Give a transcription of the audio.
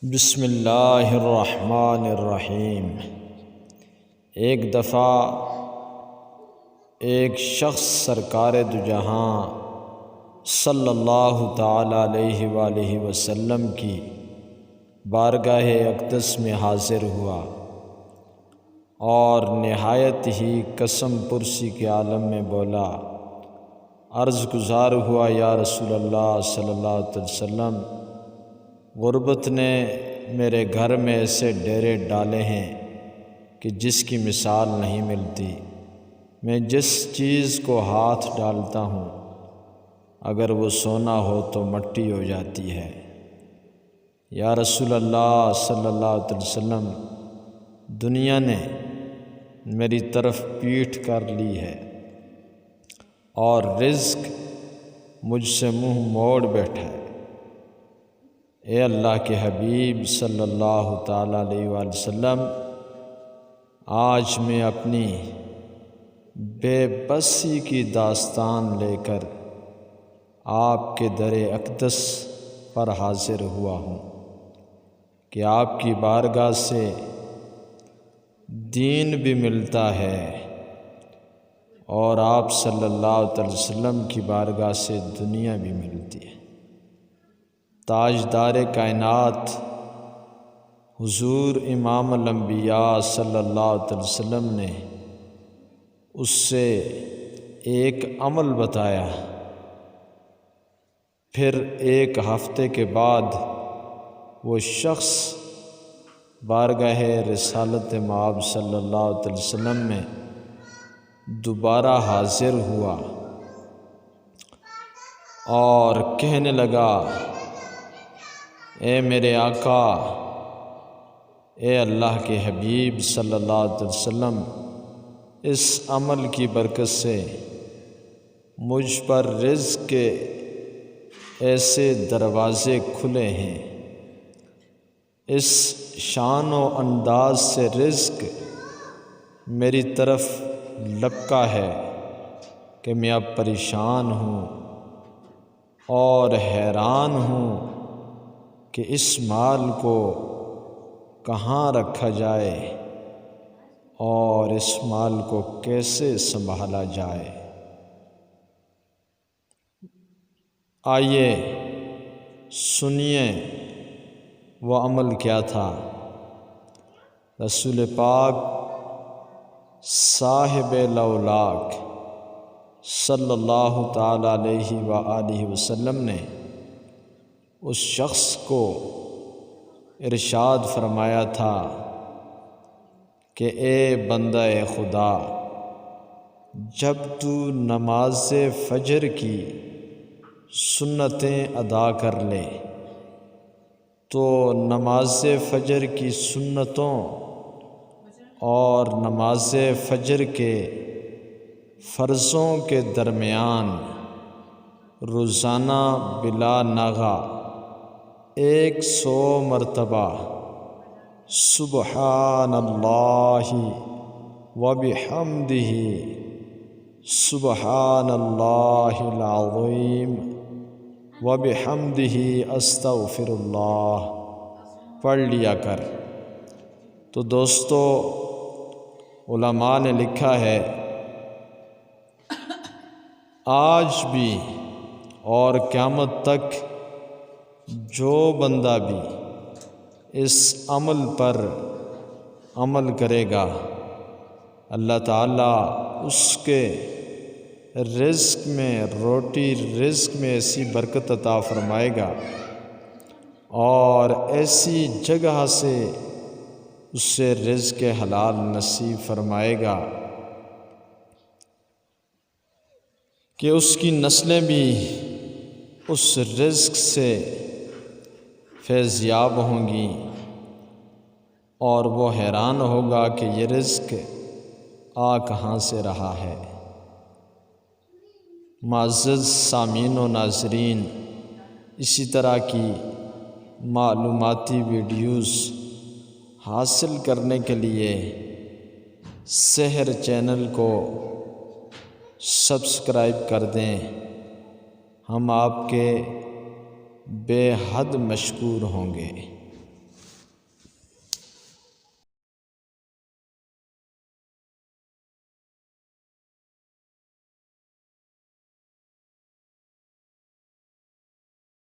بسم اللہ الرحمن الرحیم۔ ایک دفعہ ایک شخص سرکار دو جہاں صلی اللہ تعالی علیہ وآلہ وسلم کی بارگاہ اقدس میں حاضر ہوا اور نہایت ہی قسم پرسی کے عالم میں بولا، عرض گزار ہوا یا رسول اللہ صلی اللہ علیہ وسلم، غربت نے میرے گھر میں ایسے ڈیرے ڈالے ہیں کہ جس کی مثال نہیں ملتی۔ میں جس چیز کو ہاتھ ڈالتا ہوں اگر وہ سونا ہو تو مٹی ہو جاتی ہے۔ یا رسول اللہ صلی اللہ علیہ وسلم، دنیا نے میری طرف پیٹھ کر لی ہے اور رزق مجھ سے منہ موڑ بیٹھا ہے۔ اے اللہ کے حبیب صلی اللہ تعالیٰ علیہ وآلہ وسلم، آج میں اپنی بے بسی کی داستان لے کر آپ کے در اقدس پر حاضر ہوا ہوں کہ آپ کی بارگاہ سے دین بھی ملتا ہے اور آپ صلی اللہ علیہ وسلم کی بارگاہ سے دنیا بھی ملتی ہے۔ تاجدار کائنات حضور امام الانبیاء صلی اللہ علیہ وسلم نے اس سے ایک عمل بتایا، پھر ایک ہفتے کے بعد وہ شخص بارگاہ رسالت مآب صلی اللہ علیہ وسلم میں دوبارہ حاضر ہوا اور کہنے لگا، اے میرے آقا، اے اللہ کے حبیب صلی اللہ علیہ وسلم، اس عمل کی برکت سے مجھ پر رزق کے ایسے دروازے کھلے ہیں، اس شان و انداز سے رزق میری طرف لپکا ہے کہ میں اب پریشان ہوں اور حیران ہوں کہ اس مال کو کہاں رکھا جائے اور اس مال کو کیسے سنبھالا جائے۔ آئیے سنیے وہ عمل کیا تھا۔ رسول پاک صاحب لولاک صلی اللہ تعالی علیہ وآلہ وسلم نے اس شخص کو ارشاد فرمایا تھا کہ اے بندہ خدا، جب تو نماز فجر کی سنتیں ادا کر لے تو نماز فجر کی سنتوں اور نماز فجر کے فرضوں کے درمیان روزانہ بلا ناغہ 100 مرتبہ سبحان اللہ وبحمدہ سبحان اللہ العظیم وبحمدہ استغفر اللہ پڑھ لیا کر۔ تو دوستو، علماء نے لکھا ہے، آج بھی اور قیامت تک جو بندہ بھی اس عمل پر عمل کرے گا، اللہ تعالیٰ اس کے رزق میں، روٹی رزق میں ایسی برکت عطا فرمائے گا اور ایسی جگہ سے اس سے رزق حلال نصیب فرمائے گا کہ اس کی نسلیں بھی اس رزق سے فیض یاب ہوں گی اور وہ حیران ہوگا کہ یہ رزق آ کہاں سے رہا ہے۔ معزز سامعین و ناظرین، اسی طرح کی معلوماتی ویڈیوز حاصل کرنے کے لیے سحر چینل کو سبسکرائب کر دیں، ہم آپ کے بے حد مشکور ہوں گے۔